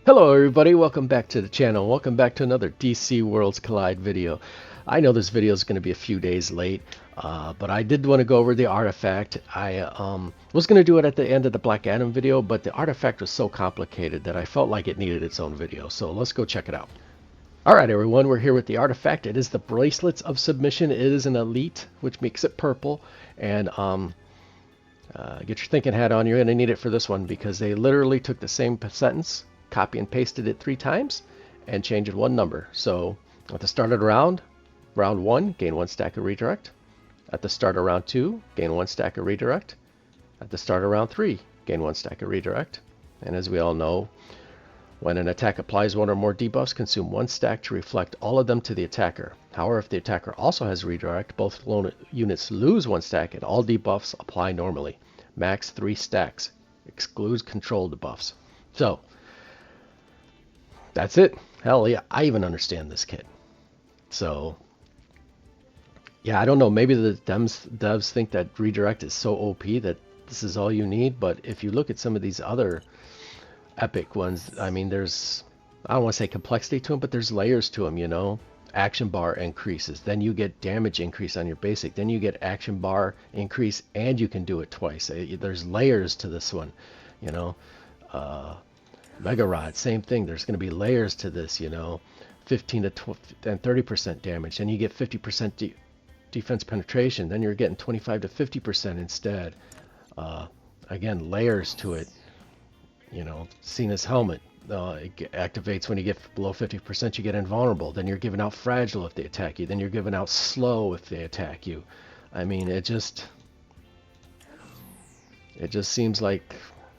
Hello everybody, welcome back to the channel. Welcome back to another DC Worlds Collide video. I know this video is going to be a few days late, but I did want to go over the artifact. I was going to do it at the end of the Black Adam video, but the artifact was so complicated that I felt like it needed its own video. So let's go check it out. Alright everyone, we're here with the artifact. It is the Bracelets of Submission. It is an elite, which makes it purple. And get your thinking hat on. You're going to need it for this one because they literally took the same sentence, copy and pasted it 3 times, and changed one number. So at the start of the round 1, gain 1 stack of redirect. At the start of round 2, gain 1 stack of redirect. At the start of round 3, gain 1 stack of redirect. And as we all know, when an attack applies 1 or more debuffs, consume 1 stack to reflect all of them to the attacker. However, if the attacker also has redirect, both units lose 1 stack and all debuffs apply normally. Max 3 stacks. Excludes control debuffs. So that's it. Hell yeah, I even understand this kit. So yeah, I don't know, maybe the devs think that redirect is so OP that this is all you need, but if you look at some of these other epic ones, I mean, there's, I don't want to say complexity to them, but there's layers to them, you know. Action bar increases, then you get damage increase on your basic, then you get action bar increase, and you can do it twice. There's layers to this one, you know. Mega Rod, same thing. There's going to be layers to this, you know. 15 to 20 and 30% damage, then you get 50% defense penetration, then you're getting 25 to 50% instead. Again, layers to it. You know, Cena's helmet, it activates when you get below 50%, you get invulnerable. Then you're giving out fragile if they attack you. Then you're giving out slow if they attack you. I mean, it just seems like,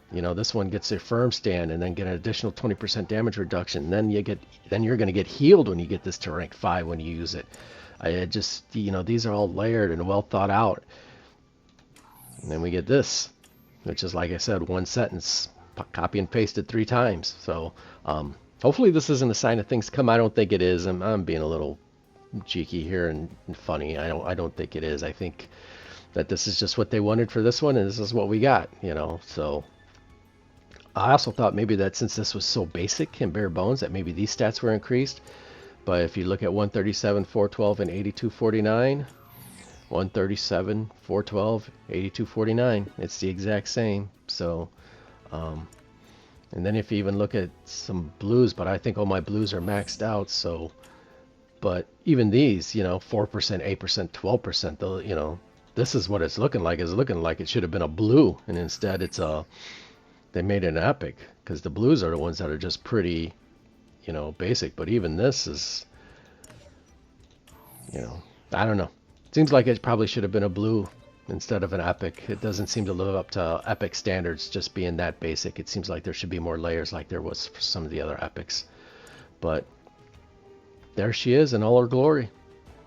you know, this one gets a firm stand and then get an additional 20% damage reduction. Then you're going to get healed when you get this to rank 5 when you use it. I just, you know, these are all layered and well thought out. And then we get this, which is, like I said, one sentence, copy and pasted 3 times. So hopefully this isn't a sign of things to come. I don't think it is. I'm being a little cheeky here and funny. I don't think it is. I think that this is just what they wanted for this one, and this is what we got, you know. So I also thought maybe that since this was so basic and bare bones, that maybe these stats were increased. But if you look at 137, 412, and 8249, 137, 412, 8249, it's the exact same. So and then if you even look at some blues, but I think all my blues are maxed out. So, but even these, you know, 4%, 8%, 12%, you know, this is what it's looking like. It's looking like it should have been a blue, and instead it's they made it an epic, because the blues are the ones that are just pretty, you know, basic. But even this is, you know, I don't know. Seems like it probably should have been a blue instead of an epic. It doesn't seem to live up to epic standards just being that basic. It seems like there should be more layers like there was for some of the other epics. But there she is in all her glory.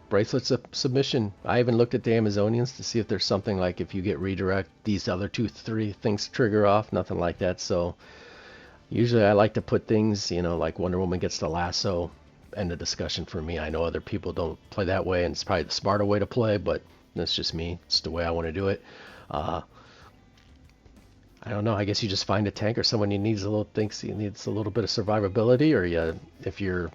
Bracelets of Submission. I even looked at the Amazonians to see if there's something like if you get redirect, these other 2-3 things trigger off. Nothing like that. So usually I like to put things, you know, like Wonder Woman gets the lasso. End of discussion for me. I know other people don't play that way, and it's probably the smarter way to play, but that's just me. It's the way I want to do it. I don't know. I guess you just find a tank or someone who needs a little needs a little bit of survivability, or if you're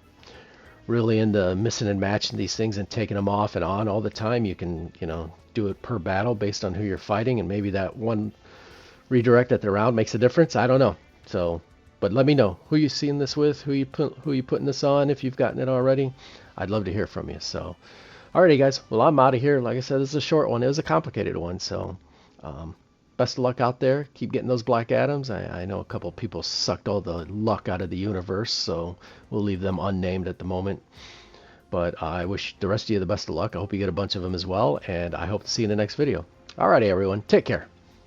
really into missing and matching these things and taking them off and on all the time, you can, you know, do it per battle based on who you're fighting, and maybe that one redirect at the round makes a difference. I don't know. So, but let me know who you seeing this with, who you putting this on if you've gotten it already. I'd love to hear from you. So, alrighty guys, well, I'm out of here. Like I said, this is a short one. It was a complicated one, so best of luck out there. Keep getting those Black Adams. I know a couple of people sucked all the luck out of the universe, so we'll leave them unnamed at the moment. But I wish the rest of you the best of luck. I hope you get a bunch of them as well, and I hope to see you in the next video. Alrighty everyone, take care.